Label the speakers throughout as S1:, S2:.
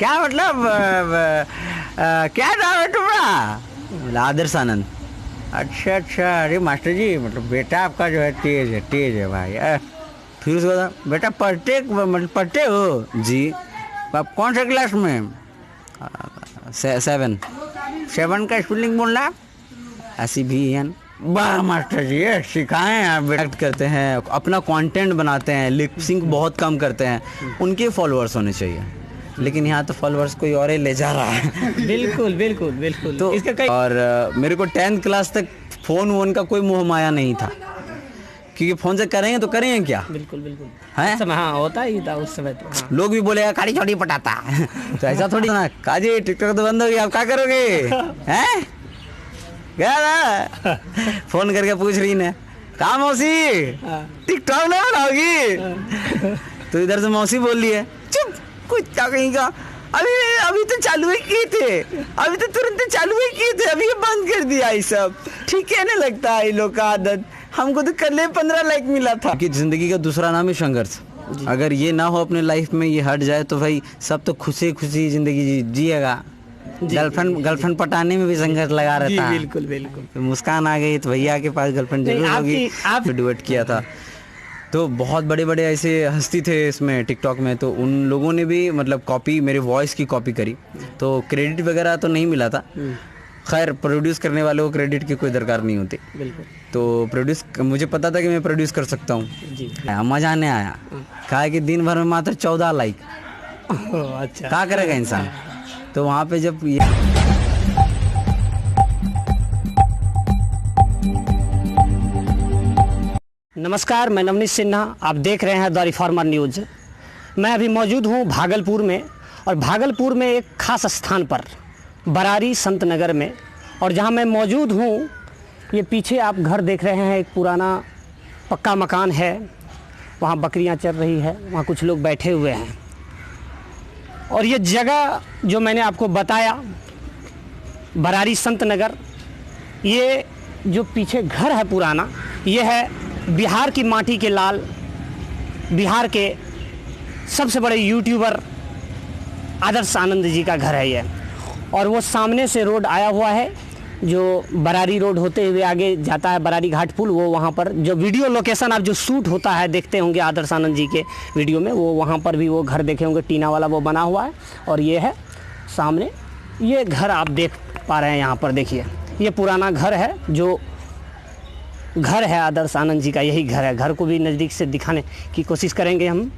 S1: क्या मतलब क्या नाम है तुम्हारा? आदर्श आनंद। अच्छा अच्छा, अरे मास्टर जी मतलब बेटा आपका जो है तेज है भाई। फिर उसके बाद बेटा पढ़ते हो? जी। आप कौन से क्लास में? 7 का स्पेलिंग बोलना? SEVEN। वाह मास्टर जी, सिखाएं आप बेटा। करते हैं, अपना कंटेंट बनाते हैं, लिपसिंग बहुत कम करते हैं, उनके फॉलोअर्स होने चाहिए। लेकिन यहाँ तो फॉलोअर्स कोई और ही ले जा रहा है।
S2: बिल्कुल बिल्कुल बिल्कुल।
S1: तो
S2: इसका कई
S1: और मेरे को 10th क्लास तक फ़ोन वोन का कोई मोह माया नहीं था, क्योंकि फ़ोन से करेंगे तो करेंगे क्या?
S2: बिल्कुल बिल्कुल
S1: हैं?
S2: समय हाँ होता ही था उस समय तो। हाँ।
S1: लोग भी बोलेगा काली छोटी पटाता। तो ऐसा थोड़ी ना, काजी टिकटॉक तो बंद हो गया, आप क्या करोगे? हैं? क्या ना? फोन करके पूछ रही ने, कहाँ मौसी टिकटॉक नहीं बनाओगी? तो इधर से मौसी बोल रही है, चुप कुछ क्या कहीं का, अभी तो चालू ही किए थे, अभी तो तुरंत चालू ही किए थे, अभी ये बंद कर दिया। ये सब ठीक है, नहीं लगता है लोग का आदत। हमको तो कल 15 लाइक मिला था। कि जिंदगी का दूसरा नाम है संघर्ष। अगर ये ना हो अपने लाइफ में, ये हट जाए तो भाई सब तो खुशी खुशी जिंदगी जिएगा। गर्लफ्रेंड पटाने में भी संघर्ष लगा रहता है।
S2: बिल्कुल बिल्कुल।
S1: तो मुस्कान आ गई तो भैया के पास गर्लफ्रेंड जरूर होगी।
S2: आप
S1: डुएट किया था तो बहुत बड़े बड़े ऐसे हस्ती थे इसमें टिकटॉक में, तो उन लोगों ने भी मतलब कॉपी, मेरे वॉइस की कॉपी करी, तो क्रेडिट वगैरह तो नहीं मिला था। खैर प्रोड्यूस करने वाले को क्रेडिट की कोई दरकार नहीं होती।
S2: बिल्कुल।
S1: तो मुझे पता था कि मैं प्रोड्यूस कर सकता हूँ। मज़ा नहीं आया, कहा कि दिन भर में मात्र 14 लाइक।
S2: अच्छा,
S1: क्या करेगा इंसान? तो वहाँ पे जब
S2: नमस्कार, मैं नवनीत सिन्हा, आप देख रहे हैं द रिफॉर्मर न्यूज़। मैं अभी मौजूद हूँ भागलपुर में, और भागलपुर में एक खास स्थान पर, बरारी संत नगर में। और जहाँ मैं मौजूद हूँ, ये पीछे आप घर देख रहे हैं, एक पुराना पक्का मकान है, वहाँ बकरियाँ चर रही है, वहाँ कुछ लोग बैठे हुए हैं। और ये जगह जो मैंने आपको बताया, बरारी संत नगर, ये जो पीछे घर है पुराना, ये है बिहार की माटी के लाल, बिहार के सबसे बड़े यूट्यूबर आदर्श आनंद जी का घर है ये। और वो सामने से रोड आया हुआ है, जो बरारी रोड होते हुए आगे जाता है, बरारी घाट पुल, वो वहाँ पर जो वीडियो लोकेशन आप जो शूट होता है देखते होंगे आदर्श आनंद जी के वीडियो में, वो वहाँ पर भी वो घर देखे होंगे, टीना वाला वो बना हुआ है। और ये है सामने, ये घर आप देख पा रहे हैं यहाँ पर, देखिए ये पुराना घर है, जो घर है आदर्श आनंद जी का, यही घर है। घर को भी नज़दीक से दिखाने की कोशिश करेंगे हम।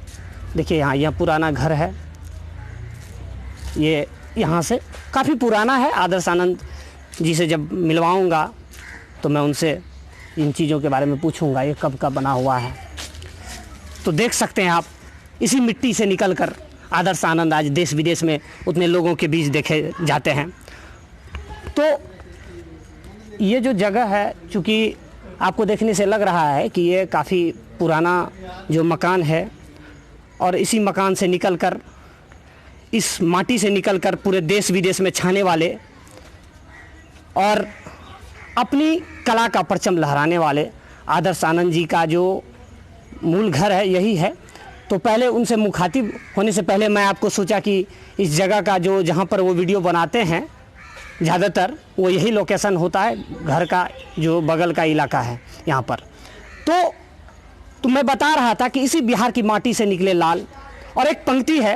S2: देखिए यहाँ यह पुराना घर है, ये यहाँ से काफ़ी पुराना है। आदर्श आनंद जी से जब मिलवाऊंगा तो मैं उनसे इन चीज़ों के बारे में पूछूंगा, ये कब का बना हुआ है। तो देख सकते हैं आप, इसी मिट्टी से निकलकर आदर्श आनंद आज देश विदेश में उतने लोगों के बीच देखे जाते हैं। तो ये जो जगह है, चूँकि आपको देखने से लग रहा है कि ये काफ़ी पुराना जो मकान है, और इसी मकान से निकलकर, इस माटी से निकलकर पूरे देश विदेश में छाने वाले और अपनी कला का परचम लहराने वाले आदर्श आनंद जी का जो मूल घर है, यही है। तो पहले उनसे मुखातिब होने से पहले मैं आपको सोचा कि इस जगह का जो, जहाँ पर वो वीडियो बनाते हैं ज़्यादातर, वो यही लोकेशन होता है, घर का जो बगल का इलाका है यहाँ पर। तो मैं बता रहा था कि इसी बिहार की माटी से निकले लाल। और एक पंक्ति है,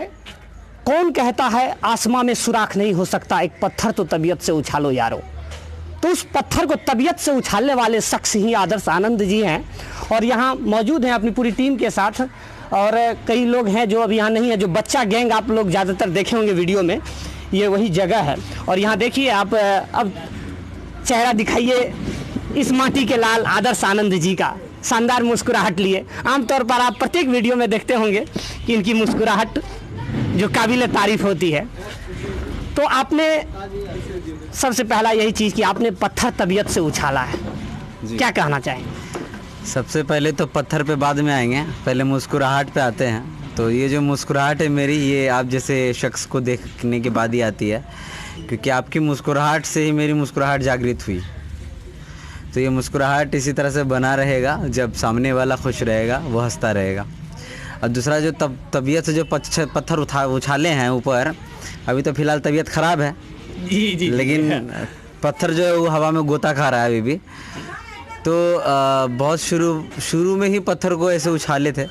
S2: कौन कहता है आसमां में सुराख नहीं हो सकता, एक पत्थर तो तबीयत से उछालो यारो। तो उस पत्थर को तबीयत से उछालने वाले शख्स ही आदर्श आनंद जी हैं। और यहाँ मौजूद हैं अपनी पूरी टीम के साथ, और कई लोग हैं जो अभी यहाँ नहीं है, जो बच्चा गैंग आप लोग ज़्यादातर देखे होंगे वीडियो में, ये वही जगह है। और यहाँ देखिए आप, अब चेहरा दिखाइए इस माटी के लाल आदर्श आनंद जी का, शानदार मुस्कुराहट लिए। आमतौर पर आप प्रत्येक वीडियो में देखते होंगे कि इनकी मुस्कुराहट जो काबिल तारीफ होती है। तो आपने सबसे पहला यही चीज़ कि आपने पत्थर तबीयत से उछाला है, क्या कहना चाहेंगे?
S1: सबसे पहले तो पत्थर पे बाद में आएंगे, पहले मुस्कुराहट पे आते हैं। तो ये जो मुस्कुराहट है मेरी, ये आप जैसे शख्स को देखने के बाद ही आती है, क्योंकि आपकी मुस्कुराहट से ही मेरी मुस्कुराहट जागृत हुई। तो ये मुस्कुराहट इसी तरह से बना रहेगा, जब सामने वाला खुश रहेगा, वो हंसता रहेगा। और दूसरा जो तबीयत से जो पत्थर उछाले हैं ऊपर, अभी तो फिलहाल तबीयत ख़राब है,
S2: जी जी,
S1: लेकिन पत्थर जो है वो हवा में गोता खा रहा है अभी भी। तो बहुत शुरू में ही पत्थर को ऐसे उछाले थे,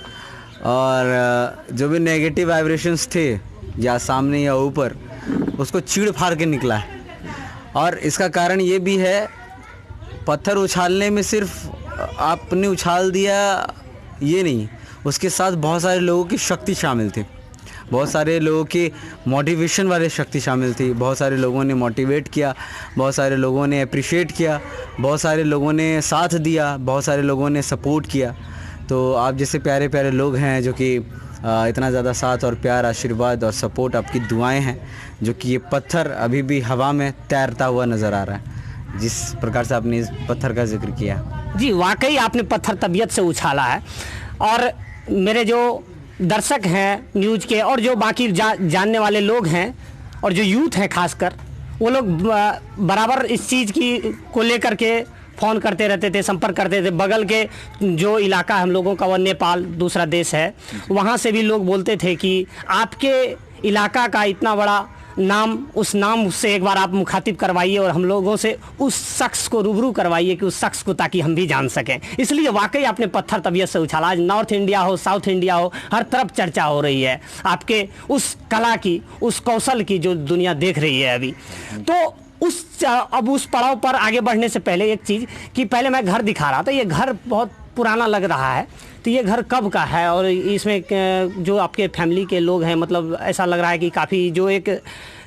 S1: और जो भी नेगेटिव वाइब्रेशंस थे या सामने या ऊपर, उसको चीड़ फाड़ के निकला है। और इसका कारण ये भी है, पत्थर उछालने में सिर्फ आपने उछाल दिया ये नहीं, उसके साथ बहुत सारे लोगों की शक्ति शामिल थी, बहुत सारे लोगों की मोटिवेशन वाली शक्ति शामिल थी। बहुत सारे लोगों ने मोटिवेट किया, बहुत सारे लोगों ने अप्रिशिएट किया, बहुत सारे लोगों ने साथ दिया, बहुत सारे लोगों ने सपोर्ट किया। तो आप जैसे प्यारे प्यारे लोग हैं जो कि इतना ज़्यादा साथ और प्यार, आशीर्वाद और सपोर्ट, आपकी दुआएं हैं, जो कि ये पत्थर अभी भी हवा में तैरता हुआ नज़र आ रहा है, जिस प्रकार से आपने इस पत्थर का जिक्र किया।
S2: जी, वाकई आपने पत्थर तबीयत से उछाला है। और मेरे जो दर्शक हैं न्यूज़ के, और जो बाकी जानने वाले लोग हैं, और जो यूथ है खासकर, वो लोग बराबर इस चीज़ को लेकर के फ़ोन करते रहते थे, संपर्क करते थे। बगल के जो इलाका हम लोगों का, वो नेपाल दूसरा देश है, वहाँ से भी लोग बोलते थे कि आपके इलाका का इतना बड़ा नाम, उस नाम से एक बार आप मुखातिब करवाइए और हम लोगों से उस शख्स को रूबरू करवाइए कि उस शख्स को, ताकि हम भी जान सकें। इसलिए वाकई आपने पत्थर तबीयत से उछाला। आज नॉर्थ इंडिया हो, साउथ इंडिया हो, हर तरफ चर्चा हो रही है आपके उस कला की, उस कौशल की, जो दुनिया देख रही है अभी। तो अब उस पड़ाव पर आगे बढ़ने से पहले एक चीज़ कि पहले मैं घर दिखा रहा था, ये घर बहुत पुराना लग रहा है, तो ये घर कब का है? और इसमें जो आपके फैमिली के लोग हैं, मतलब ऐसा लग रहा है कि काफ़ी जो एक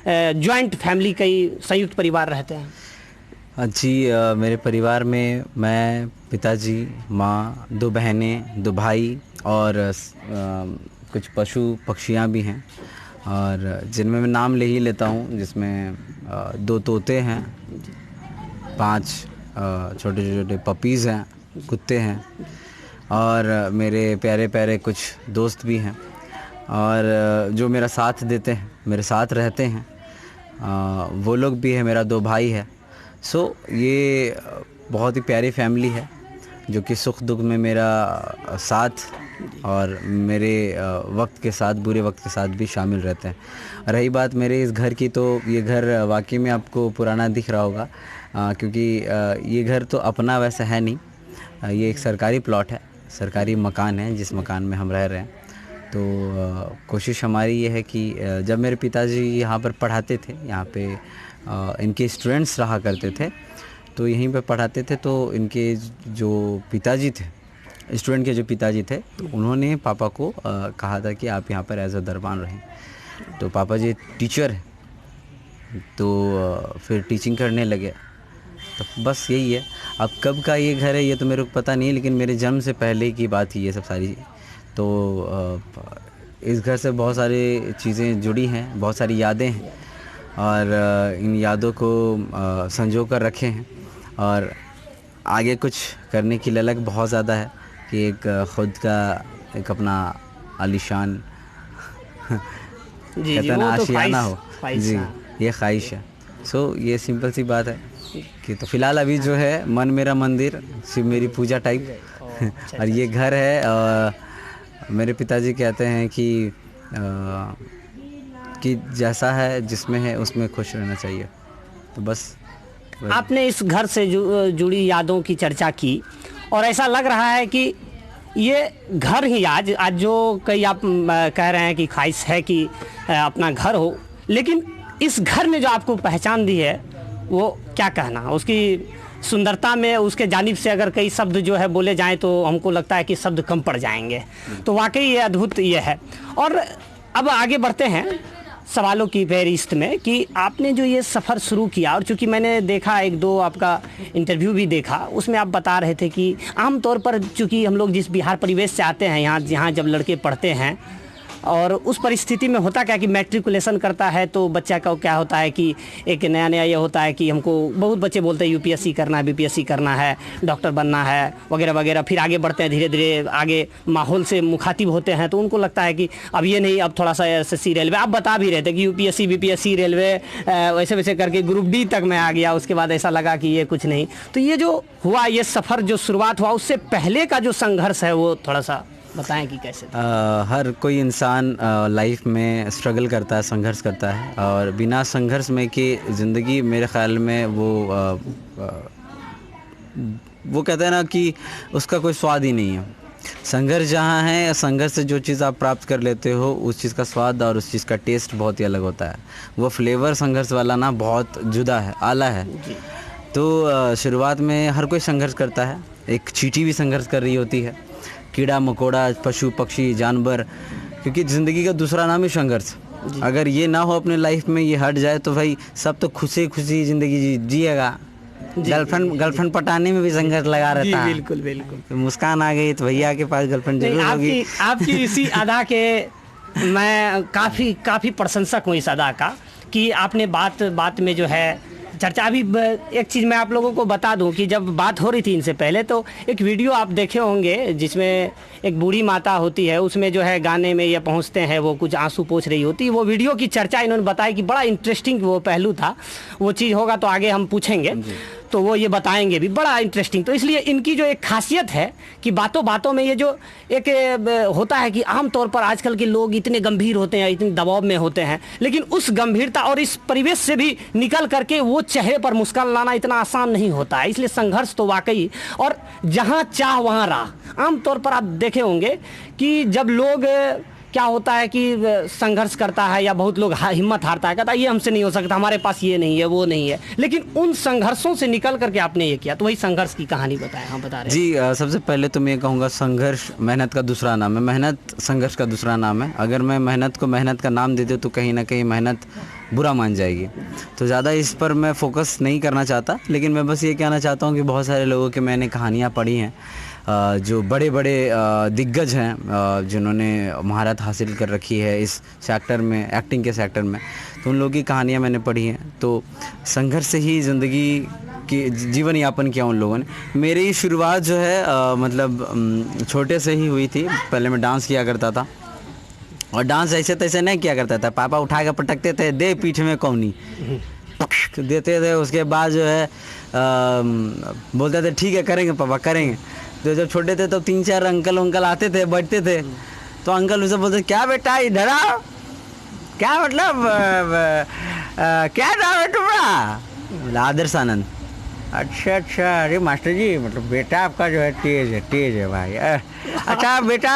S2: जॉइंट फैमिली, कई संयुक्त परिवार रहते हैं।
S1: जी, मेरे परिवार में मैं, पिताजी, माँ, 2 बहनें, 2 भाई, और कुछ पशु पक्षियाँ भी हैं, और जिनमें मैं नाम ले ही लेता हूँ, जिसमें 2 तोते हैं, 5 छोटे छोटे पपीज़ हैं, कुत्ते हैं, और मेरे प्यारे प्यारे कुछ दोस्त भी हैं, और जो मेरा साथ देते हैं, मेरे साथ रहते हैं, वो लोग भी हैं। मेरा 2 भाई है। सो ये बहुत ही प्यारी फैमिली है, जो कि सुख दुख में मेरा साथ और मेरे वक्त के साथ, बुरे वक्त के साथ भी शामिल रहते हैं। रही बात मेरे इस घर की, तो ये घर वाकई में आपको पुराना दिख रहा होगा, क्योंकि ये घर तो अपना वैसा है नहीं, ये एक सरकारी प्लॉट है, सरकारी मकान है, जिस मकान में हम रह रहे हैं। तो कोशिश हमारी ये है कि जब मेरे पिताजी यहाँ पर पढ़ाते थे, यहाँ पे इनके स्टूडेंट्स रहा करते थे, तो यहीं पे पढ़ाते थे, तो इनके जो पिताजी थे, स्टूडेंट के जो पिताजी थे, तो उन्होंने पापा को कहा था कि आप यहाँ पर एज अ दरबान रहें। तो पापा जी टीचर हैं, तो फिर टीचिंग करने लगे। तो बस यही है। अब कब का ये घर है ये तो मेरे को पता नहीं है, लेकिन मेरे जन्म से पहले की बात ही ये सब सारी। तो इस घर से बहुत सारी चीज़ें जुड़ी हैं, बहुत सारी यादें हैं, और इन यादों को संजो कर रखे हैं, और आगे कुछ करने की ललक बहुत ज़्यादा है कि एक ख़ुद का एक अपना आलीशान कहते हैं ना, आशियाना हो। जी, ये ख्वाहिश है। सो ये सिंपल सी बात है कि तो फ़िलहाल अभी जो है मन मेरा मंदिर, शिव मेरी पूजा टाइप और ये घर है। मेरे पिताजी कहते हैं कि जैसा है, जिसमें है, उसमें खुश रहना चाहिए। तो बस
S2: आपने इस घर से जुड़ी यादों की चर्चा की, और ऐसा लग रहा है कि ये घर ही आज जो कई आप कह रहे हैं कि ख्वाहिश है कि अपना घर हो, लेकिन इस घर ने जो आपको पहचान दी है, वो क्या कहना, उसकी सुंदरता में, उसके जानिब से अगर कई शब्द जो है बोले जाएं तो हमको लगता है कि शब्द कम पड़ जाएंगे। तो वाकई ये अद्भुत ये है। और अब आगे बढ़ते हैं सवालों की फहरिस्त में कि आपने जो ये सफ़र शुरू किया, और चूँकि मैंने देखा 1-2 आपका इंटरव्यू भी देखा, उसमें आप बता रहे थे कि आमतौर पर चूँकि हम लोग जिस बिहार परिवेश से आते हैं, यहाँ जब लड़के पढ़ते हैं, और उस परिस्थिति में होता क्या कि मैट्रिकुलेशन करता है तो बच्चा का क्या होता है कि एक नया ये होता है कि हमको, बहुत बच्चे बोलते हैं यूपीएससी करना है, बीपीएससी करना है, डॉक्टर बनना है, वगैरह वगैरह। फिर आगे बढ़ते हैं, धीरे धीरे आगे माहौल से मुखातिब होते हैं, तो उनको लगता है कि अब ये नहीं, अब थोड़ा सा एसएससी, रेलवे। आप बता भी रहे थे कि यूपीएससी, बीपीएससी, रेलवे, वैसे वैसे करके ग्रुप डी तक मैं आ गया। उसके बाद ऐसा लगा कि ये कुछ नहीं। तो ये जो हुआ, ये सफ़र जो शुरुआत हुआ, उससे पहले का जो संघर्ष है वो थोड़ा सा बताएं कि कैसे था।
S1: हर कोई इंसान लाइफ में स्ट्रगल करता है, संघर्ष करता है, और बिना संघर्ष में कि ज़िंदगी मेरे ख़्याल में वो कहते हैं ना कि उसका कोई स्वाद ही नहीं है। संघर्ष जहाँ है, संघर्ष से जो चीज़ आप प्राप्त कर लेते हो उस चीज़ का स्वाद और उस चीज़ का टेस्ट बहुत ही अलग होता है। वो फ्लेवर संघर्ष वाला ना बहुत जुदा है, आला है। तो शुरुआत में हर कोई संघर्ष करता है। एक चींटी भी संघर्ष कर रही होती है, कीड़ा मकोड़ा, पशु पक्षी, जानवर, क्योंकि ज़िंदगी का दूसरा नाम ही संघर्ष। अगर ये ना हो अपने लाइफ में, ये हट जाए तो भाई सब तो खुशी खुशी ज़िंदगी जिएगा। गर्लफ्रेंड पटाने में भी संघर्ष लगा रहता है।
S2: बिल्कुल बिल्कुल।
S1: तो मुस्कान आ गई तो भैया के पास गर्लफ्रेंड जरूर होगी।
S2: आपकी इसी अदा के मैं काफ़ी प्रशंसक हूँ इस अदा का, कि आपने बात में जो है चर्चा। अभी एक चीज़ मैं आप लोगों को बता दूं कि जब बात हो रही थी इनसे पहले, तो एक वीडियो आप देखे होंगे जिसमें एक बूढ़ी माता होती है, उसमें जो है गाने में ये पहुंचते हैं, वो कुछ आंसू पोंछ रही होती है। वो वीडियो की चर्चा इन्होंने बताई कि बड़ा इंटरेस्टिंग वो पहलू था। वो चीज़ होगा तो आगे हम पूछेंगे, तो वो ये बताएंगे भी, बड़ा इंटरेस्टिंग। तो इसलिए इनकी जो एक खासियत है कि बातों बातों में ये जो एक होता है कि आमतौर पर आजकल के लोग इतने गंभीर होते हैं, इतने दबाव में होते हैं, लेकिन उस गंभीरता और इस परिवेश से भी निकल करके वो चेहरे पर मुस्कान लाना इतना आसान नहीं होता है। इसलिए संघर्ष तो वाकई, और जहाँ चाह वहाँ राह। आमतौर पर आप देखे होंगे कि जब लोग क्या होता है कि संघर्ष करता है या बहुत लोग हिम्मत हारता है, कहता है ये हमसे नहीं हो सकता, हमारे पास ये नहीं है, वो नहीं है, लेकिन उन संघर्षों से निकल करके आपने ये किया। तो वही संघर्ष की कहानी बताएं, हम बता रहे हैं।
S1: जी, सबसे पहले तो मैं कहूँगा संघर्ष मेहनत का दूसरा नाम है, मेहनत संघर्ष का दूसरा नाम है। अगर मैं मेहनत को मेहनत का नाम दे दूँ तो कहीं ना कहीं मेहनत बुरा मान जाएगी, तो ज़्यादा इस पर मैं फोकस नहीं करना चाहता। लेकिन मैं बस ये कहना चाहता हूँ कि बहुत सारे लोगों के मैंने कहानियाँ पढ़ी हैं, जो बड़े बड़े दिग्गज हैं, जिन्होंने महारत हासिल कर रखी है इस सेक्टर में, एक्टिंग के सेक्टर में, तो उन लोगों की कहानियाँ मैंने पढ़ी हैं। तो संघर्ष से ही ज़िंदगी की जीवन यापन किया उन लोगों ने। मेरी शुरुआत जो है मतलब छोटे से ही हुई थी। पहले मैं डांस किया करता था, और डांस ऐसे तैसे नहीं किया करता था। पापा उठा के पटकते थे, दे पीठ में कौनी देते थे। उसके बाद जो है बोलते थे ठीक है करेंगे पापा करेंगे। तो जब छोटे थे तो 3-4 अंकल आते थे, बैठते थे, तो अंकल उसे बोलते क्या बेटा इधर आओ, क्या मतलब क्या नाम है तुम्हारा? आदर्श आनंद। अच्छा, अरे मास्टर जी मतलब बेटा आपका जो है तेज है भाई। अच्छा बेटा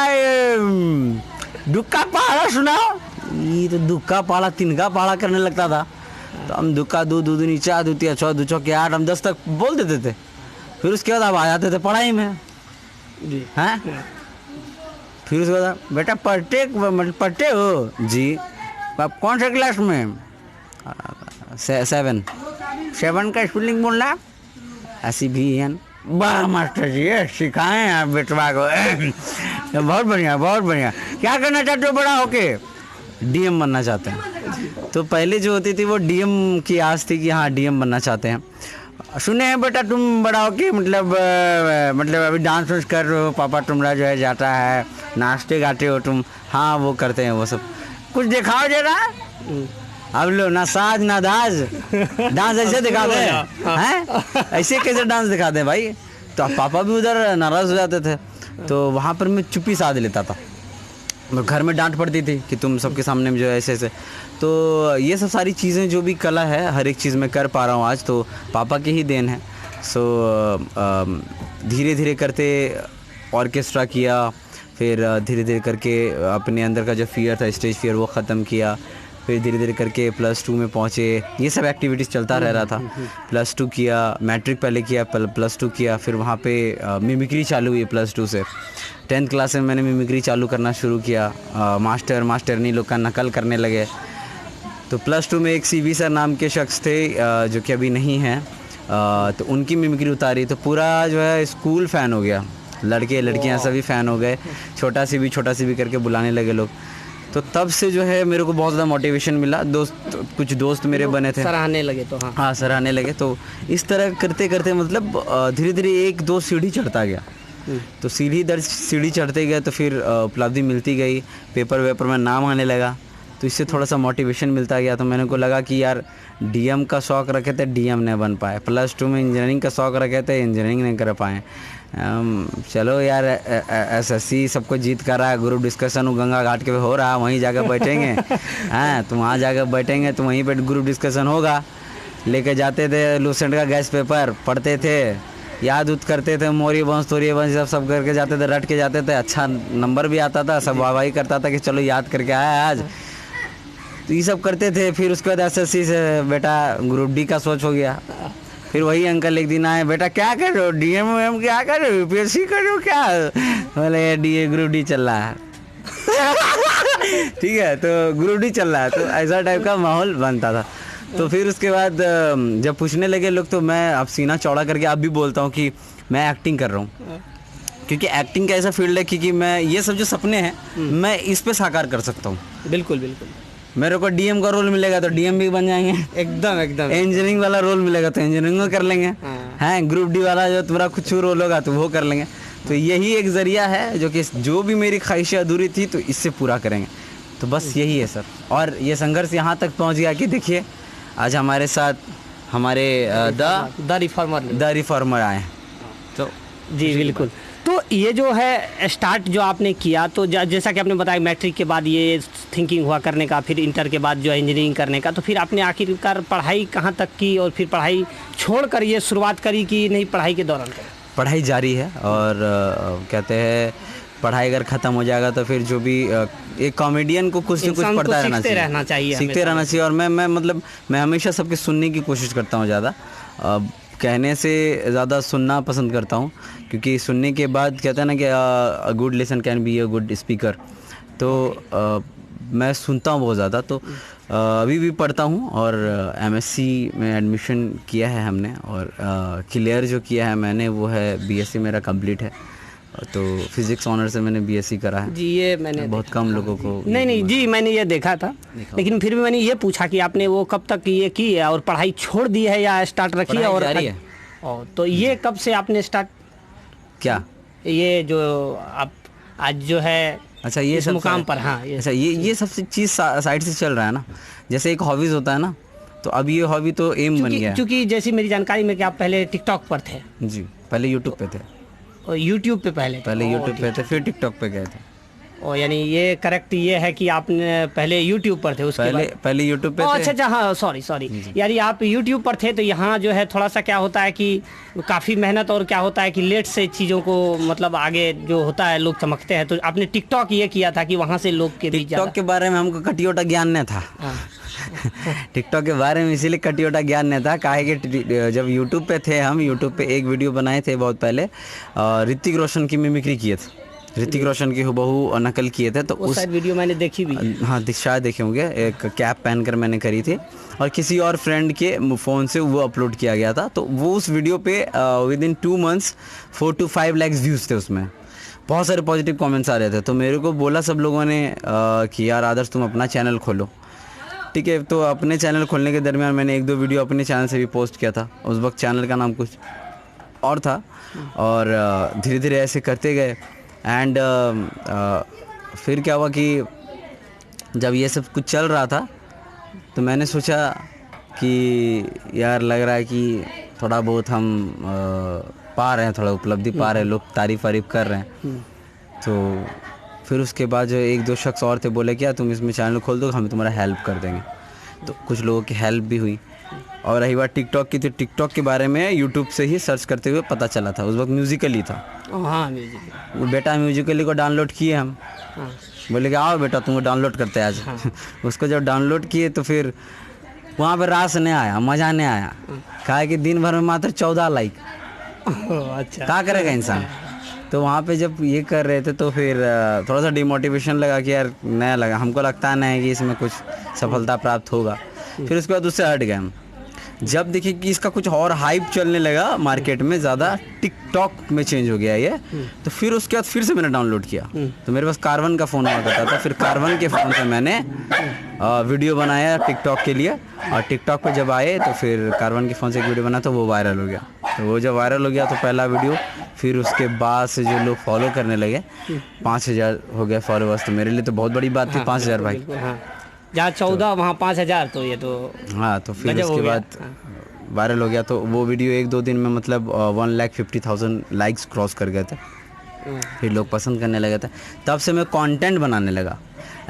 S1: दुक्का पहाड़ा सुनाओ। ये तो दुक्का पहाड़ा तिनका पहाड़ा करने लगता था। तो हम दुक्का दू दूनी 4 दूतिया 6 2 चौके 8 हम 10 तक बोल देते थे। फिर उसके बाद अब आ जाते थे पढ़ाई में जी। हैं फिर उसके बाद बेटा पढ़ते हो जी? आप कौन से क्लास में? 7 का स्पेलिंग बोलना ऐसी भी है। वाह मास्टर जी सिखाएं आप बेटवा को। बहुत बढ़िया। क्या करना चाहते हो बड़ा होके? डीएम बनना चाहते हैं। तो पहले जो होती थी वो डीएम की आस थी कि हाँ डीएम बनना चाहते हैं। सुने हैं बेटा तुम बड़ा होके मतलब अभी डांस वांस कर रहे हो, पापा तुम्हारा जो है जाता है, नाचते गाते हो तुम? हाँ वो करते हैं वो सब। कुछ दिखाओ जरा। अब लो ना साज ना दाज, डांस ऐसे दिखा दे हैं, ऐसे कैसे डांस दिखा दे भाई? तो पापा भी उधर नाराज हो जाते थे। तो वहाँ पर मैं चुप्पी साध लेता था। घर में डांट पड़ती थी कि तुम सबके सामने में जो है ऐसे। तो ये सब सारी चीज़ें जो भी कला है हर एक चीज़ में कर पा रहा हूँ आज, तो पापा की ही देन है। धीरे धीरे करते ऑर्केस्ट्रा किया, फिर धीरे धीरे करके अपने अंदर का जो फियर था, स्टेज फियर, वो ख़त्म किया। फिर धीरे धीरे करके +2 में पहुँचे। ये सब एक्टिविटीज़ चलता रह रहा था। +2 किया, मैट्रिक पहले किया, +2 किया, फिर वहाँ पे मिमिक्री चालू हुई +2 से। 10th क्लास में मैंने मिमिक्री चालू करना शुरू किया। मास्टरनी लोग का नकल करने लगे। तो +2 में एक CV सर नाम के शख्स थे जो कि अभी नहीं हैं, तो उनकी मिमिक्री उतारी तो पूरा जो है स्कूल फ़ैन हो गया। लड़के लड़कियाँ सभी फ़ैन हो गए। छोटा सी भी करके बुलाने लगे लोग। तो तब से जो है मेरे को बहुत ज़्यादा मोटिवेशन मिला। कुछ दोस्त मेरे बने थे,
S2: सराहने लगे। तो हाँ
S1: सराहने लगे। तो इस तरह करते करते मतलब धीरे धीरे 1-2 सीढ़ी चढ़ता गया। तो सीढ़ी दर सीढ़ी चढ़ते गए तो फिर उपलब्धि मिलती गई, पेपर वेपर में नाम आने लगा। तो तो इससे थोड़ा सा मोटिवेशन मिलता गया। तो मैंने को लगा कि यार डीएम का शौक़ रखे थे, डीएम नहीं बन पाए, +2 में इंजीनियरिंग का शौक़ रखे थे, इंजीनियरिंग नहीं कर पाए। चलो यार एसएससी सबको जीत कर रहा है, ग्रुप डिस्कशन गंगा घाट के हो रहा है, वहीं जाकर बैठेंगे। हाँ, तो वहाँ जाकर बैठेंगे तो वहीं पर ग्रुप डिस्कशन होगा। लेके जाते थे लूसेंट का गैस पेपर, पढ़ते थे, याद उद करते थे, मोरी वंश तोरी वंश सब करके जाते थे, रट के जाते थे, अच्छा नंबर भी आता था, सब वाहवाही करता था कि चलो याद करके आया आज। तो ये सब करते थे। फिर उसके बाद एसएससी से बेटा ग्रुप डी का सोच हो गया। फिर वही अंकल एक दिन आए, बेटा क्या कर रहे हो, डीएम क्या कर रहे हो, यूपीएससी कर रहे हो क्या? बोले डी ग्रुप डी चल रहा है। ठीक है, तो ग्रुप डी चल रहा है, तो ऐसा टाइप का माहौल बनता था। तो फिर उसके बाद जब पूछने लगे लोग, तो मैं अब सीना चौड़ा करके अब भी बोलता हूँ कि मैं एक्टिंग कर रहा हूँ, क्योंकि एक्टिंग का ऐसा फील्ड है कि मैं ये सब जो सपने हैं मैं इस पे साकार कर सकता हूँ।
S2: बिल्कुल बिल्कुल।
S1: मेरे को डीएम का रोल मिलेगा तो डीएम भी बन जाएंगे,
S2: एकदम एकदम।
S1: इंजीनियरिंग वाला रोल मिलेगा तो इंजीनियरिंग कर लेंगे, हैं ग्रुप डी वाला जो तुम्हारा कुछ रोल होगा तो वो कर लेंगे। तो यही एक ज़रिया है जो कि जो भी मेरी ख्वाहिशें अधूरी थी तो इससे पूरा करेंगे। तो बस यही है सर। और ये संघर्ष यहाँ तक पहुँच गया कि देखिए आज हमारे साथ हमारे द रिफॉर्मर आए हैं। तो
S2: जी बिल्कुल। तो ये जो है स्टार्ट जो आपने किया, तो जैसा कि आपने बताया मैट्रिक के बाद ये थिंकिंग हुआ करने का, फिर इंटर के बाद जो है इंजीनियरिंग करने का, तो फिर आपने आखिरकार पढ़ाई कहाँ तक की और फिर पढ़ाई छोड़कर ये शुरुआत करी कि नहीं पढ़ाई के दौरान करी?
S1: पढ़ाई जारी है। और कहते हैं पढ़ाई अगर ख़त्म हो जाएगा तो फिर जो भी एक कॉमेडियन को कुछ न कुछ पढ़ता रहना चाहिए, सीखते रहना चाहिए। और मैं हमेशा सबके सुनने की कोशिश करता हूँ, ज़्यादा कहने से ज़्यादा सुनना पसंद करता हूँ, क्योंकि सुनने के बाद कहते हैं ना कि a good listen can be a good speaker. तो मैं सुनता हूँ बहुत ज़्यादा। तो अभी भी पढ़ता हूँ और एमएससी में एडमिशन किया है हमने, और क्लियर जो किया है मैंने वो है बीएससी मेरा कंप्लीट है। तो फिजिक्स ऑनर से मैंने बीएससी करा है
S2: जी। ये मैंने
S1: बहुत कम लोगों को
S2: नहीं जी मैंने ये देखा था, लेकिन फिर भी मैंने ये पूछा कि आपने वो कब तक ये की है और पढ़ाई छोड़ दी है या स्टार्ट रखी है? और
S1: जारी है।
S2: तो ये कब से आपने स्टार्ट
S1: क्या
S2: ये जो आप आज जो है
S1: अच्छा ये
S2: इस
S1: सब
S2: मुकाम पर? हाँ
S1: अच्छा ये सब चीज़ साइड से चल रहा है ना, जैसे एक हॉबीज़ होता है ना, तो अब ये हॉबी तो एम बन गया है।
S2: क्योंकि जैसी मेरी जानकारी में कि आप पहले टिकटॉक पर थे।
S1: जी, पहले यूट्यूब पे थे।
S2: और यूट्यूब पे पहले
S1: यूट्यूब पे थे, फिर टिकटॉक पे गए थे।
S2: और यानी ये करेक्ट ये है कि आपने पहले यूट्यूब पर थे, उसके
S1: पहले यूट्यूब पे थे।
S2: अच्छा हाँ सॉरी यानी आप यूट्यूब पर थे। तो यहाँ जो है थोड़ा सा क्या होता है कि काफ़ी मेहनत, और क्या होता है कि लेट से चीज़ों को मतलब आगे जो होता है लोग चमकते हैं। तो आपने टिकटॉक ये किया था कि वहाँ से लोग के बीच
S1: टिकटॉक के बारे में हमको कटियोटा ज्ञान नहीं था। टिकटॉक के बारे में इसीलिए कटियोटा ज्ञान नहीं था, काहे कि जब यूट्यूब पे थे हम, यूट्यूब पे एक वीडियो बनाए थे बहुत पहले, ऋतिक रोशन की मिमिक्री किए थे, ऋतिक रोशन की हुबहू नकल किए थे। तो उस
S2: वीडियो मैंने देखी भी।
S1: हाँ शायद देखे होंगे। एक कैप पहनकर मैंने करी थी और किसी और फ्रेंड के फ़ोन से वो अपलोड किया गया था। तो वो उस वीडियो पे with in 2 months 4 to 5 lakhs views थे। उसमें बहुत सारे पॉजिटिव कमेंट्स आ रहे थे। तो मेरे को बोला सब लोगों ने कि यार आदर्श तुम अपना चैनल खोलो। ठीक है, तो अपने चैनल खोलने के दरमियान मैंने 1-2 वीडियो अपने चैनल से भी पोस्ट किया था। उस वक्त चैनल का नाम कुछ और था, और धीरे धीरे ऐसे करते गए। एंड फिर क्या हुआ कि जब ये सब कुछ चल रहा था तो मैंने सोचा कि यार लग रहा है कि थोड़ा बहुत हम पा रहे हैं, थोड़ा उपलब्धि पा रहे हैं, लोग तारीफ़ कर रहे हैं। तो फिर उसके बाद जो 1-2 शख्स और थे, बोले क्या तुम इसमें चैनल खोल दो, हम तुम्हारा हेल्प कर देंगे। तो कुछ लोगों की हेल्प भी हुई। और रही बात टिकटॉक की, तो टिकटॉक के बारे में यूट्यूब से ही सर्च करते हुए पता चला था। उस वक्त म्यूजिकली था।
S2: हाँ म्यूजिकली।
S1: वो बेटा म्यूजिकली को डाउनलोड किए हम।
S2: हाँ।
S1: बोले कि आओ बेटा तुमको डाउनलोड करते हैं आज। हाँ। उसको जब डाउनलोड किए तो फिर वहाँ पर रास नहीं आया, मज़ा नहीं आया। कहा कि दिन भर में मात्र 14 लाइक।
S2: अच्छा,
S1: क्या करेगा इंसान। तो वहाँ पे जब ये कर रहे थे तो फिर थोड़ा सा डिमोटिवेशन लगा कि यार नया लगा, हमको लगता नहीं कि इसमें कुछ सफलता प्राप्त होगा। फिर उसके बाद उससे हट गए हम। जब देखे कि इसका कुछ और हाइप चलने लगा मार्केट में, ज़्यादा टिकटॉक में चेंज हो गया ये, तो फिर उसके बाद फिर से मैंने डाउनलोड किया। तो मेरे पास कार्बन का फ़ोन हुआ करता था। फिर कार्बन के फ़ोन से मैंने वीडियो बनाया टिकटॉक के लिए। और टिकटॉक पे जब आए तो फिर कार्बन के फ़ोन से एक वीडियो बना तो वो वायरल हो गया। तो वो जब वायरल हो गया तो पहला वीडियो, फिर उसके बाद से जो लोग फॉलो करने लगे, 5000 हो गए फॉलोवर्स। तो मेरे लिए तो बहुत बड़ी बात थी 5000 भाई।
S2: जहाँ 14 वहाँ 5000, तो ये तो
S1: हाँ, तो फिर
S2: गजब हो
S1: उसके
S2: गया।
S1: बाद वायरल हो गया। तो वो वीडियो 1-2 दिन में मतलब 1,50,000 लाइक्स क्रॉस कर गए थे। फिर लोग पसंद करने लगे थे। तब से मैं कंटेंट बनाने लगा।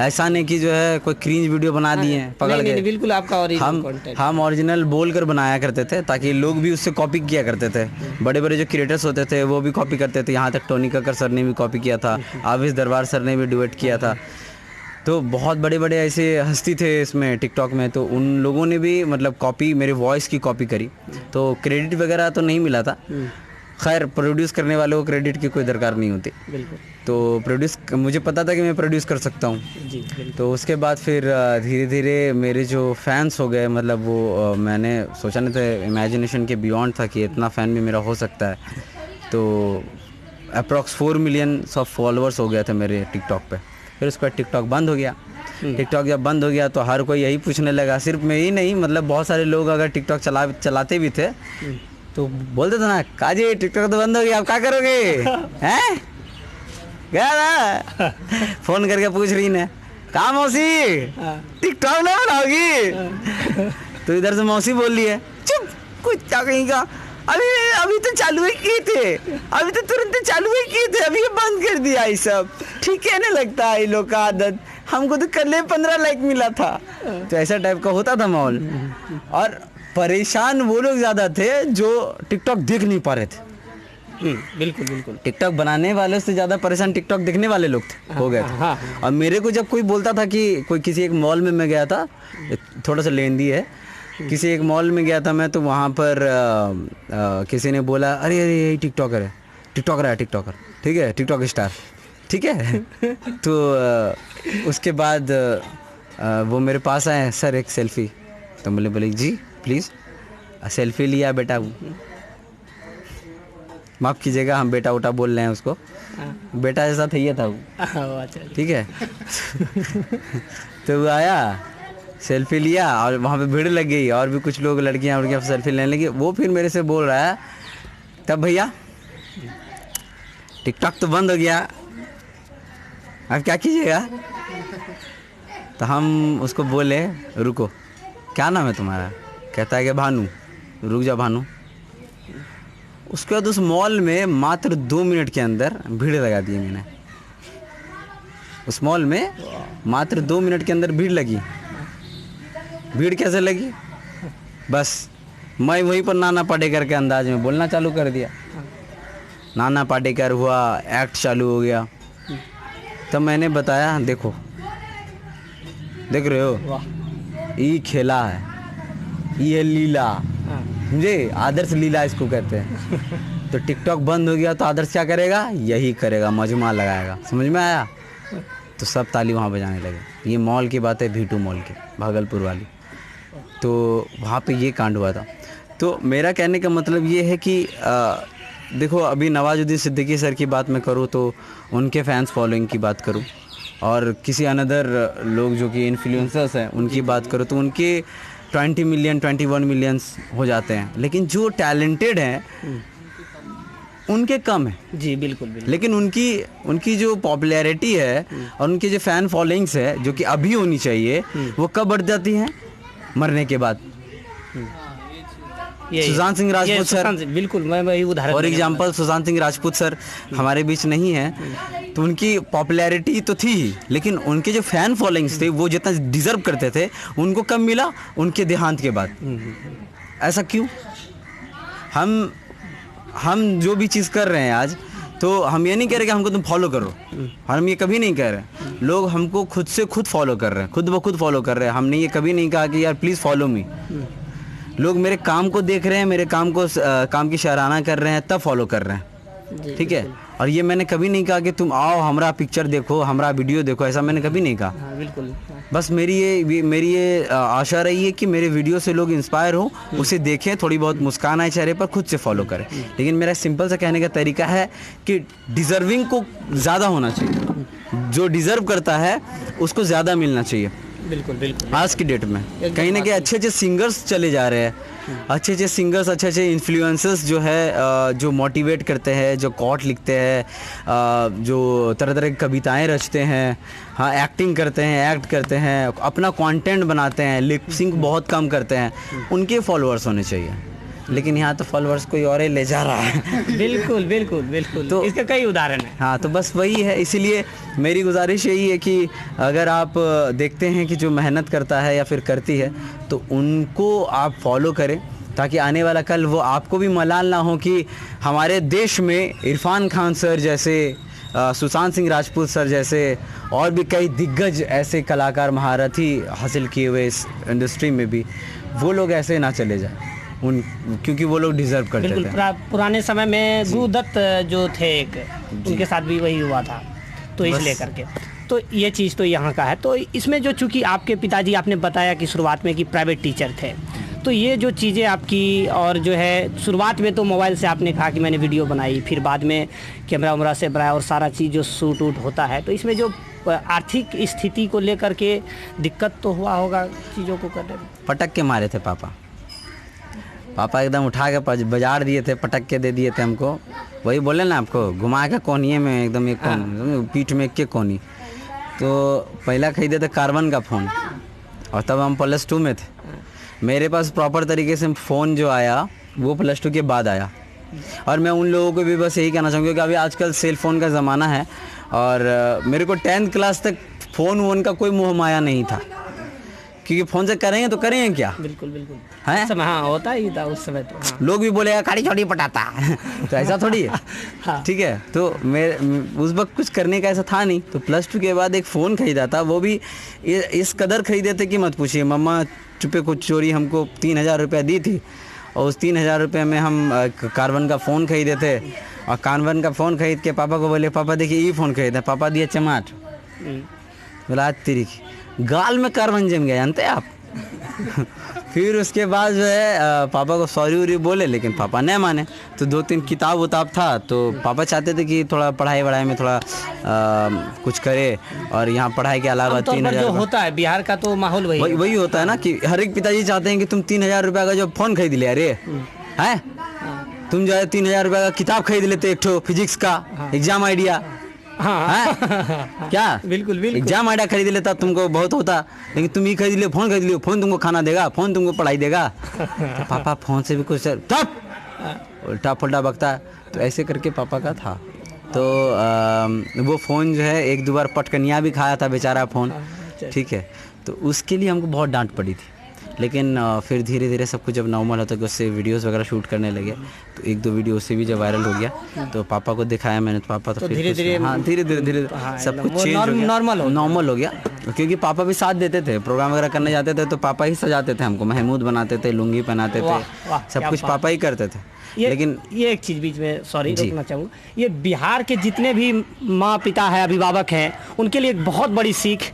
S1: ऐसा नहीं कि जो है कोई क्रिंज वीडियो बना दिए हैं पकड़
S2: नहीं,
S1: के।
S2: नहीं, बिल्कुल आपका ओरिजिनल
S1: हम
S2: कंटेंट।
S1: हम ओरिजिनल बोल कर बनाया करते थे ताकि लोग भी उससे कॉपी किया करते थे। बड़े बड़े जो क्रिएटर्स होते थे वो भी कॉपी करते थे। यहाँ तक टोनी कक्कर सर ने भी कॉपी किया था, आवेश दरबार सर ने भी डुएट किया था। तो बहुत बड़े बड़े ऐसे हस्ती थे इसमें टिकटॉक में, तो उन लोगों ने भी मतलब कॉपी, मेरे वॉइस की कॉपी करी। तो क्रेडिट वगैरह तो नहीं मिला था। खैर, प्रोड्यूस करने वाले को क्रेडिट की कोई दरकार नहीं होती।
S2: बिल्कुल
S1: तो प्रोड्यूस, मुझे पता था कि मैं प्रोड्यूस कर सकता हूँ।
S2: जी, बिल्कुल।
S1: तो उसके बाद फिर धीरे धीरे मेरे जो फैंस हो गए, मतलब वो मैंने सोचा नहीं था, इमेजिनेशन के बियॉन्ड था कि इतना फ़ैन भी मेरा हो सकता है। तो अप्रॉक्स 4 मिलियन ऑफ फॉलोअर्स हो गए थे मेरे टिकटॉक पे। फिर उसके बाद टिकटॉक बंद हो गया। टिकटॉक जब बंद हो गया तो हर कोई यही पूछने लगा, सिर्फ मैं ही नहीं, मतलब बहुत सारे लोग अगर टिकटॉक चलाते भी थे तो बोलते थे ना, काजी टिकटॉक तो बंद हो गया, आप क्या करोगे? हैं? गया ना? फोन करके पूछ रही ने, कहाँ मौसी टिकटॉक नहीं बनाओगी? तो इधर से मौसी बोल रही है, चुप, कुछ क्या कहीं का, अभी तो चालू ही किए थे, अभी तो तुरंत चालू ही किए थे, अभी ये बंद कर दिया। ये सब ठीक है, नहीं लगता है लोग का आदत, हमको तो कल 15 लाइक मिला था। तो ऐसा टाइप का होता था माहौल। और परेशान वो लोग ज़्यादा थे जो टिकटॉक देख नहीं पा रहे थे।
S2: बिल्कुल बिल्कुल।
S1: टिकटॉक बनाने वाले से ज़्यादा परेशान टिकटॉक देखने वाले लोग थे, हो गए थे।
S2: हाँ।
S1: और मेरे को जब कोई बोलता था कि कोई किसी एक मॉल में मैं गया था, थोड़ा सा लेंदी है, किसी एक मॉल में गया था मैं, तो वहाँ पर किसी ने बोला, अरे अरे यही टिकटॉकर है, टिकटॉकर, ठीक है, टिकटॉक स्टार, ठीक है। तो उसके बाद वो मेरे पास आए, सर एक सेल्फी। तो बोले जी प्लीज़। सेल्फी लिया बेटा, माफ़ कीजिएगा हम बेटा उटा बोल रहे हैं उसको, बेटा जैसा था ये था वो,
S2: अच्छा।
S1: ठीक है। तो वो आया, सेल्फी लिया और वहाँ पे भीड़ लग गई, और भी कुछ लोग लड़कियाँ सेल्फी लेने लगी। वो फिर मेरे से बोल रहा है, तब भैया टिकटॉक तो बंद हो गया, अब क्या कीजिएगा? तो हम उसको बोले, रुको, क्या नाम है तुम्हारा? कहता है कि भानु। रुक जा भानु। उसके बाद उस मॉल में मात्र 2 मिनट के अंदर भीड़ लगा दी मैंने। उस मॉल में मात्र 2 मिनट के अंदर भीड़ लगी। भीड़ कैसे लगी? बस मैं वहीं पर नाना पाटेकर के अंदाज में बोलना चालू कर दिया। नाना पाटेकर हुआ, एक्ट चालू हो गया। तब मैंने बताया, देखो, देख रहे हो, ये खेला है, ये लीला, समझे, आदर्श लीला इसको कहते हैं। तो टिकटॉक बंद हो गया तो आदर्श क्या करेगा? यही करेगा, मजमा लगाएगा। समझ में आया? तो सब ताली वहाँ बजाने लगे। ये मॉल की बात है, V2 मॉल की, भागलपुर वाली। तो वहाँ पे ये कांड हुआ था। तो मेरा कहने का मतलब ये है कि देखो, अभी नवाजुद्दीन सिद्दीकी सर की बात मैं करूँ तो उनके फैंस फॉलोइंग की बात करूँ, और किसी अनदर लोग जो कि इन्फ्लुएंसर्स हैं उनकी बात करो तो उनके 20 मिलियन 21 मिलियंस हो जाते हैं। लेकिन जो टैलेंटेड हैं उनके कम है।
S2: जी बिल्कुल बिल्कुल।
S1: लेकिन उनकी जो पॉपुलैरिटी है और उनकी जो फ़ैन फॉलोइंग्स है जो कि अभी होनी चाहिए, वो कब बढ़ जाती हैं? मरने के बाद। सुशांत सिंह राजपूत सर,
S2: बिल्कुल, मैं वही उदाहरण,
S1: for example Sushant Singh Rajput sir हमारे बीच नहीं है, तो उनकी पॉपुलैरिटी तो थी ही, लेकिन उनके जो फ़ैन फॉलोइंग्स थे वो जितना डिज़र्व करते थे उनको कब मिला? उनके देहांत के बाद। ऐसा क्यों? हम जो भी चीज़ कर रहे हैं आज, तो हम ये नहीं कह रहे कि हमको तुम फॉलो करो, हम ये कभी नहीं कह रहे। लोग हमको खुद से खुद फॉलो कर रहे हैं, खुद ब खुद फॉलो कर रहे हैं। हमने ये कभी नहीं कहा कि यार प्लीज़ फॉलो मी। लोग मेरे काम को देख रहे हैं, मेरे काम की सराहना कर रहे हैं, तब फॉलो कर रहे हैं, ठीक है। और ये मैंने कभी नहीं कहा कि तुम आओ हमारा पिक्चर देखो, हमारा वीडियो देखो, ऐसा मैंने कभी नहीं कहा।
S2: बिल्कुल।
S1: बस मेरी ये आशा रही है कि मेरे वीडियो से लोग इंस्पायर हो, उसे देखें, थोड़ी बहुत मुस्कान आए चेहरे पर, खुद से फॉलो करें। लेकिन मेरा सिंपल सा कहने का तरीका है कि डिज़र्विंग को ज़्यादा होना चाहिए, जो डिज़र्व करता है उसको ज़्यादा मिलना चाहिए।
S2: बिल्कुल बिल्कुल।
S1: आज की डेट में कहीं ना कहीं अच्छे अच्छे सिंगर्स चले जा रहे हैं, अच्छे अच्छे सिंगर्स, अच्छे अच्छे इन्फ्लुएंसर्स जो है जो मोटिवेट करते हैं, जो कॉट लिखते हैं, जो तरह तरह की कविताएं रचते हैं, हाँ एक्टिंग करते हैं, एक्ट करते हैं, अपना कंटेंट बनाते हैं, लिप सिंक बहुत कम करते हैं, उनके फॉलोअर्स होने चाहिए। लेकिन यहाँ तो फॉलोअर्स कोई और ही ले जा रहा है।
S2: बिल्कुल बिल्कुल बिल्कुल, तो इसके कई उदाहरण हैं।
S1: हाँ, तो बस वही है, इसीलिए मेरी गुजारिश यही है कि अगर आप देखते हैं कि जो मेहनत करता है या फिर करती है तो उनको आप फॉलो करें, ताकि आने वाला कल वो आपको भी मलाल ना हो कि हमारे देश में इरफान खान सर जैसे, सुशांत सिंह राजपूत सर जैसे और भी कई दिग्गज ऐसे कलाकार, महारथी हासिल किए हुए इस इंडस्ट्री में भी, वो लोग ऐसे ना चले जाए क्योंकि वो लोग डिजर्व करते थे।
S2: पुराने समय में गुरुदत्त जो थे एक, उनके साथ भी वही हुआ था, तो इसलिए करके तो ये चीज़ तो यहाँ का है। तो इसमें जो चूँकि आपके पिताजी, आपने बताया कि शुरुआत में कि प्राइवेट टीचर थे, तो ये जो चीज़ें आपकी, और जो है शुरुआत में तो मोबाइल से आपने कहा कि मैंने वीडियो बनाई, फिर बाद में कैमरा वैमरा से बनाया और सारा चीज़ जो शूट वूट होता है, तो इसमें जो आर्थिक स्थिति को लेकर के दिक्कत तो हुआ होगा चीज़ों को करने में?
S1: पटक के मारे थे पापा एकदम उठा के बाजार दिए थे, पटक के दे दिए थे हमको। वही बोले ना आपको, घुमा के कोनिए में एकदम एक पीठ में एक कोनी। तो पहला खरीदे थे कार्बन का फ़ोन, और तब हम +2 में थे। मेरे पास प्रॉपर तरीके से फ़ोन जो आया वो +2 के बाद आया। और मैं उन लोगों को भी बस यही कहना चाहूँगा कि अभी आजकल सेल फ़ोन का ज़माना है, और मेरे को 10th क्लास तक फ़ोन वोन का कोई मोह माया नहीं था, क्योंकि फ़ोन से करेंगे तो करेंगे क्या।
S2: बिल्कुल बिल्कुल
S1: है,
S2: हाँ होता ही था उस समय तो। हाँ।
S1: लोग भी बोलेगा काड़ी छोटी पटाता तो ऐसा थोड़ी है।
S2: हाँ।
S1: ठीक है, तो मेरे उस वक्त कुछ करने का ऐसा था नहीं, तो +2 के बाद एक फ़ोन खरीदा था, वो भी इस कदर खरीदे थे कि मत पूछिए। मम्मा चुपे कुछ चोरी हमको 3000 रुपये दी थी, और उस 3000 रुपये में हम कार्बन का फ़ोन खरीदे थे। और कार्बन का फ़ोन खरीद के पापा को बोले, पापा देखिए ये फ़ोन खरीदा। पापा दिए चमाट, बोला तेरी गाल में कार्बन जम गया, जानते हैं आप। फिर उसके बाद जो है पापा को सॉरी वॉरी बोले, लेकिन पापा नहीं माने। तो 2-3 किताब उताब था, तो पापा चाहते थे कि थोड़ा पढ़ाई वढ़ाई में थोड़ा कुछ करे, और यहाँ पढ़ाई के अलावा 3000
S2: जो होता है बिहार का तो माहौल
S1: वही होता है ना, कि हर एक पिताजी चाहते हैं कि तुम 3000 रुपये का जो फ़ोन खरीद लिया, अरे हैं तुम जो है 3000 रुपये का किताब खरीद लेते, एक ठो फिजिक्स का एग्जाम आइडिया। हाँ क्या,
S2: बिल्कुल बिल्कुल,
S1: एग्जाम आइडिया खरीद लेता तुमको बहुत होता, लेकिन तुम ही खरीद लियो, फ़ोन खरीद लियो। फ़ोन तुमको खाना देगा, फ़ोन तुमको पढ़ाई देगा। तो पापा फ़ोन से भी कुछ तब उल्टा पुल्टा बकता। तो ऐसे करके पापा का था। तो वो फ़ोन जो है 1-2 बार पटकनिया भी खाया था बेचारा फ़ोन। ठीक है, तो उसके लिए हमको बहुत डांट पड़ी थी। लेकिन फिर धीरे धीरे सब कुछ जब नॉर्मल होता कि उससे वीडियोस वगैरह शूट करने लगे, तो 1-2 वीडियो उससे भी जब वायरल हो गया, तो पापा को दिखाया मैंने, तो पापा तो
S2: धीरे धीरे
S1: सब कुछ चेंज हो गया, नॉर्मल हो गया। क्योंकि पापा भी साथ देते थे, प्रोग्राम वगैरह करने जाते थे तो पापा ही सजाते थे हमको, महमूद बनाते थे, लुंगी पहनाते थे, सब कुछ पापा ही करते थे। लेकिन
S2: ये एक चीज़ बीच में सॉरी रोकना चाहूँगा, ये बिहार के जितने भी माँ पिता है, अभिभावक हैं, उनके लिए एक बहुत बड़ी सीख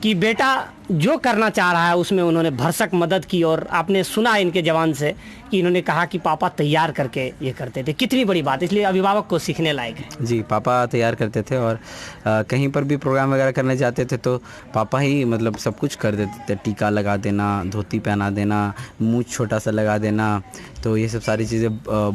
S2: कि बेटा जो करना चाह रहा है उसमें उन्होंने भरसक मदद की। और आपने सुना इनके जवान से कि इन्होंने कहा कि पापा तैयार करके ये करते थे, कितनी बड़ी बात, इसलिए अभिभावक को सीखने लायक है।
S1: जी, पापा तैयार करते थे, और कहीं पर भी प्रोग्राम वगैरह करने जाते थे तो पापा ही मतलब सब कुछ कर देते थे। टीका लगा देना, धोती पहना देना, मूँछ छोटा सा लगा देना, तो ये सब सारी चीज़ें,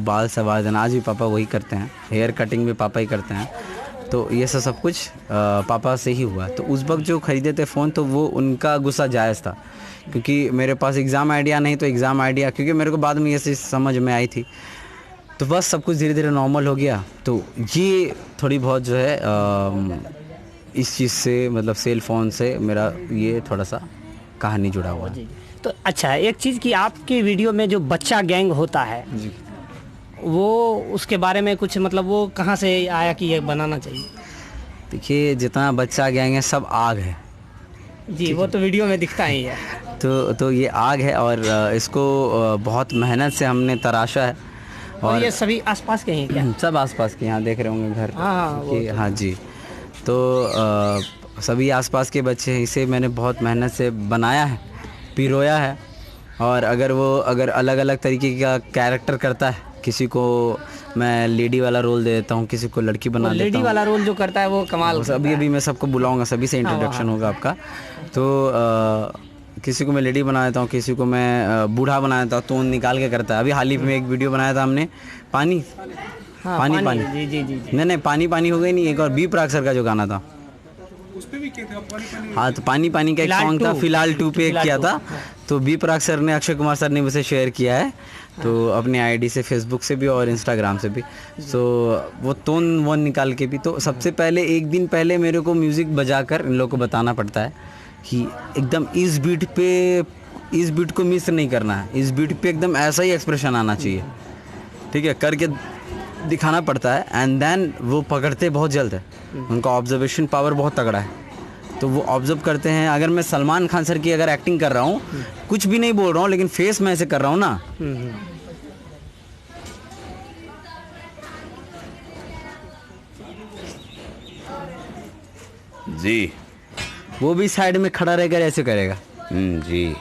S1: बाल संवार देना, आज भी पापा वही करते हैं। हेयर कटिंग भी पापा ही करते हैं। तो ये सब कुछ पापा से ही हुआ। तो उस वक्त जो ख़रीदे थे फ़ोन, तो वो उनका गुस्सा जायज़ था, क्योंकि मेरे पास एग्ज़ाम आइडिया नहीं, तो एग्ज़ाम आइडिया क्योंकि मेरे को बाद में ये चीज़ समझ में आई थी, तो बस सब कुछ धीरे धीरे नॉर्मल हो गया। तो ये थोड़ी बहुत जो है इस चीज़ से, मतलब सेल फ़ोन से मेरा ये थोड़ा सा कहानी जुड़ा हुआ है।
S2: तो अच्छा, एक चीज़ कि आपके वीडियो में जो बच्चा गैंग होता है
S1: जी,
S2: वो उसके बारे में कुछ मतलब वो कहाँ से आया कि ये बनाना चाहिए?
S1: देखिए, जितना बच्चा गैंग है सब आग है
S2: जी, वो तो वीडियो में दिखता ही है।
S1: तो ये आग है, और इसको बहुत मेहनत से हमने तराशा है।
S2: और ये सभी आसपास के हैं क्या?
S1: सब आसपास के, यहाँ देख रहे होंगे घर।
S2: हाँ
S1: हाँ जी, तो सभी आसपास के बच्चे हैं। इसे मैंने बहुत मेहनत से बनाया है, पिरोया है। और अगर अलग अलग तरीके का कैरेक्टर करता है किसी को मैं लेडी वाला रोल दे देता हूँ, किसी को लड़की बना देता हूँ।
S2: लेडी वाला रोल जो करता है वो कमाल।
S1: अभी मैं सबको बुलाऊंगा, सभी से इंट्रोडक्शन होगा आपका। तो किसी को मैं लेडी बना देता हूँ, किसी को मैं बूढ़ा बना देता हूँ, तो निकाल के करता है। अभी हाल ही में एक वीडियो बनाया था हमने, पानी पानी पानी,
S2: जी जी जी जी।
S1: नहीं पानी पानी हो गई नहीं, एक और बी प्राक सर का जो गाना था हाँ, तो पानी पानी का एक सॉन्ग था, फिलहाल 2 पे किया था। तो बी प्राक सर ने, अक्षय कुमार सर ने उसे शेयर किया है, तो अपने आईडी से, फेसबुक से भी और इंस्टाग्राम से भी। तो वो टोन वन निकाल के भी, तो सबसे पहले एक दिन पहले मेरे को म्यूज़िक बजाकर इन लोगों को बताना पड़ता है कि एकदम इस बीट को मिस नहीं करना है, इस बीट पे एकदम ऐसा ही एक्सप्रेशन आना चाहिए, ठीक है, करके दिखाना पड़ता है। एंड देन वो पकड़ते बहुत जल्द है, उनका ऑब्जर्वेशन पावर बहुत तगड़ा है, तो वो ऑब्जर्व करते हैं। अगर मैं सलमान खान सर की अगर एक्टिंग कर रहा हूँ, कुछ भी नहीं बोल रहा हूँ, लेकिन फेस मैं ऐसे कर रहा हूँ ना,
S3: जी,
S1: वो भी साइड में खड़ा रहकर ऐसे करेगा
S3: जी,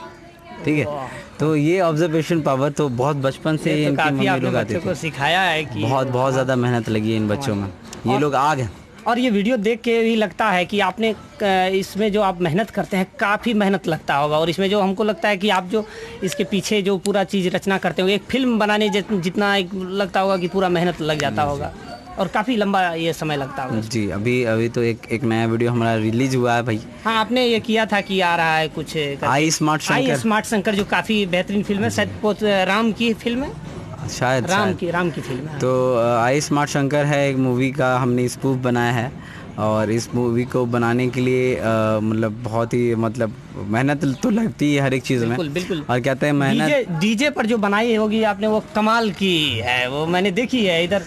S1: ठीक है। तो ये ऑब्जर्वेशन पावर तो बहुत बचपन से
S2: तो
S1: इनकी
S2: काफी
S1: मम्मी
S2: आपने
S1: लोग आते
S2: बच्चों
S1: थे,
S2: को सिखाया है कि
S1: बहुत ज़्यादा मेहनत लगी है इन बच्चों में, ये लोग आग हैं।
S2: और ये वीडियो देख के भी लगता है कि आपने इसमें जो आप मेहनत करते हैं काफ़ी मेहनत लगता होगा। और इसमें जो हमको लगता है कि आप जो इसके पीछे जो पूरा चीज़ रचना करते हो, एक फिल्म बनाने जितना एक लगता होगा कि पूरा मेहनत लग जाता होगा, और काफ़ी लंबा ये समय लगता होगा।
S1: जी, अभी तो एक नया वीडियो हमारा रिलीज हुआ है भाई।
S2: हाँ, आपने ये किया था कि आ रहा है कुछ
S1: आई स्मार्ट
S2: शंकर, जो काफ़ी बेहतरीन फिल्म है, शायद राम की फिल्म है,
S1: शायद
S2: राम की फिल्म है।
S1: तो आई स्मार्ट शंकर है एक मूवी का, हमने स्पूफ बनाया है। और इस मूवी को बनाने के लिए मतलब बहुत ही मेहनत तो लगती है हर एक चीज़ में।
S2: बिल्कुल।
S1: और कहते हैं मेहनत
S2: डीजे पर जो बनाई होगी आपने, वो कमाल की है, वो मैंने देखी है इधर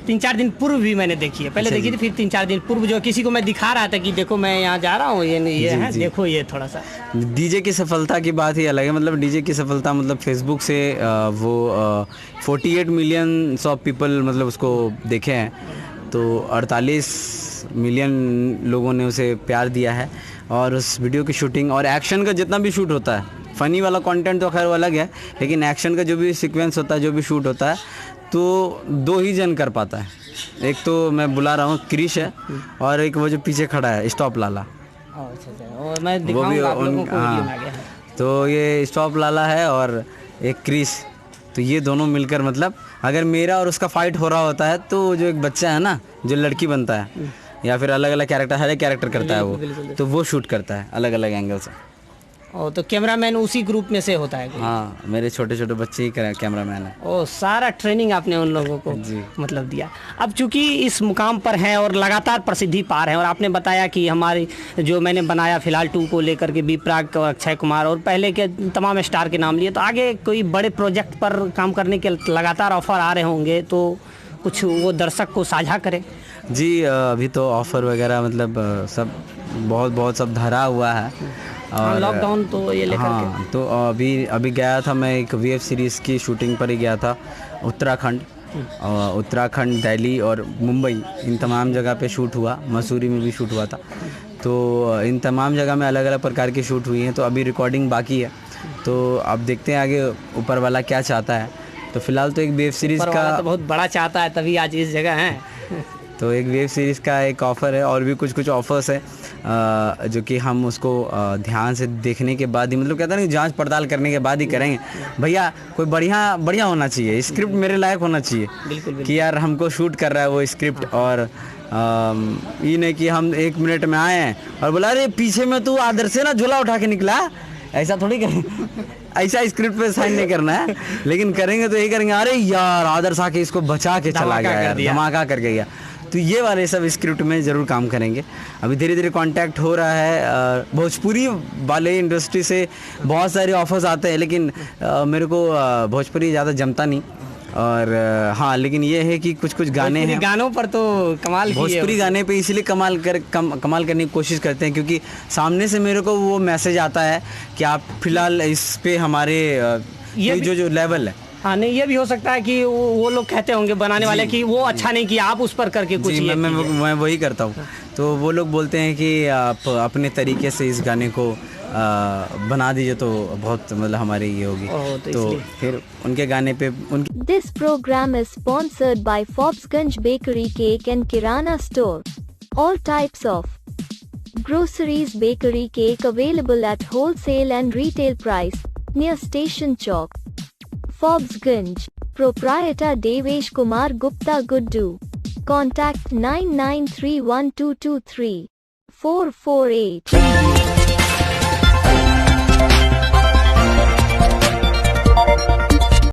S2: 3-4 दिन पूर्व भी मैंने देखी है, पहले देखी थी, फिर 3-4 दिन पूर्व जो किसी को मैं दिखा रहा था कि देखो मैं यहाँ जा रहा हूँ, ये है, देखो ये थोड़ा सा।
S1: डीजे की सफलता की बात ही अलग है, डीजे की सफलता फेसबुक से वो 48 मिलियन पीपल उसको देखे हैं, तो 48 मिलियन लोगों ने उसे प्यार दिया है। और उस वीडियो की शूटिंग और एक्शन का जितना भी शूट होता है, फ़नी वाला कंटेंट तो खैर वो अलग है, लेकिन एक्शन का जो भी सीक्वेंस होता है, जो भी शूट होता है, तो 2 ही जन कर पाता है। एक तो मैं बुला रहा हूँ क्रिश है, और एक वो जो पीछे खड़ा है स्टॉप लाला,
S2: और मैं दिखाऊंगा आप लोगों को वीडियो में आगे।
S1: तो ये स्टॉप लाला है और एक क्रिश, तो ये दोनों मिलकर अगर मेरा और उसका फाइट हो रहा होता है, तो जो एक बच्चा है ना, जो लड़की बनता है, या फिर अलग अलग कैरेक्टर, हर एक कैरेक्टर करता है वो, तो वो शूट करता है अलग अलग एंगल से।
S2: और तो कैमरामैन उसी ग्रुप में से होता है कोई?
S1: हाँ, मेरे छोटे छोटे बच्चे ही कैमरामैन है।
S2: ओ, सारा ट्रेनिंग आपने उन लोगों को दिया। अब चूंकि इस मुकाम पर हैं और लगातार प्रसिद्धि पा रहे हैं, और आपने बताया कि हमारी जो मैंने बनाया फिलहाल 2 को लेकर के बी प्राक और अक्षय कुमार और पहले के तमाम स्टार के नाम लिए, तो आगे कोई बड़े प्रोजेक्ट पर काम करने के लगातार ऑफर आ रहे होंगे, तो कुछ वो दर्शक को साझा करें।
S1: जी, अभी तो ऑफ़र वगैरह सब बहुत सब धरा हुआ है, और
S2: लॉकडाउन तो ये लेकर
S1: हाँ, तो अभी गया था मैं, एक वेब सीरीज़ की शूटिंग पर ही गया था, उत्तराखंड, दिल्ली और मुंबई, इन तमाम जगह पे शूट हुआ, मसूरी में भी शूट हुआ था। तो इन तमाम जगह में अलग अलग प्रकार की शूट हुई हैं, तो अभी रिकॉर्डिंग बाकी है, तो अब देखते हैं आगे ऊपर वाला क्या चाहता है। तो फिलहाल तो एक वेब सीरीज़ का
S2: तो बहुत बड़ा चाहता है, तभी आज इस जगह हैं।
S1: तो एक वेब सीरीज़ का एक ऑफ़र है, और भी कुछ ऑफ़र्स है, जो कि हम उसको ध्यान से देखने के बाद ही, कहते हैं ना, जांच पड़ताल करने के बाद ही करेंगे। भैया कोई बढ़िया होना चाहिए, स्क्रिप्ट मेरे लायक होना चाहिए।
S2: बिल्कुल।
S1: कि यार हमको शूट कर रहा है वो स्क्रिप्ट, और ये नहीं कि हम 1 मिनट में आए हैं और बोला अरे पीछे में तू आदर से ना झोला उठा के निकला, ऐसा थोड़ी करें। ऐसा स्क्रिप्ट पे साइन नहीं करना है, लेकिन करेंगे तो यही करेंगे, अरे यार आदर्श आके इसको बचा के चला गया यार, धमाका करके गया। तो ये वाले सब स्क्रिप्ट में ज़रूर काम करेंगे। अभी धीरे धीरे कांटेक्ट हो रहा है, भोजपुरी वाले इंडस्ट्री से बहुत सारे ऑफर्स आते हैं, लेकिन मेरे को भोजपुरी ज़्यादा जमता नहीं। और हाँ, लेकिन ये है कि कुछ गाने हैं,
S2: गानों पर तो कमाल की है।
S1: भोजपुरी गाने पे इसलिए कमाल करने की कोशिश करते हैं, क्योंकि सामने से मेरे को वो मैसेज आता है कि आप फिलहाल इस पे हमारे ये जो लेवल है।
S2: हाँ, नहीं, ये भी हो सकता है कि वो लोग कहते होंगे बनाने वाले कि वो अच्छा नहीं किया, आप उस पर करके कुछ
S1: मैं वही करता हूँ। तो वो लोग बोलते हैं कि आप अपने तरीके से इस गाने को बना दीजिए तो बहुत मतलब हमारी ये होगी।
S2: ओह, तो
S1: तो
S2: इसलिए।
S1: फिर उनके गाने पे उनके
S3: This program is sponsored by Forbesganj Bakery Cake and Kirana Store. All types of groceries bakery cake available at wholesale and retail price near Station Chowk. Forbesganj. Proprietor Devesh Kumar Gupta Guddu. Contact 9931223448.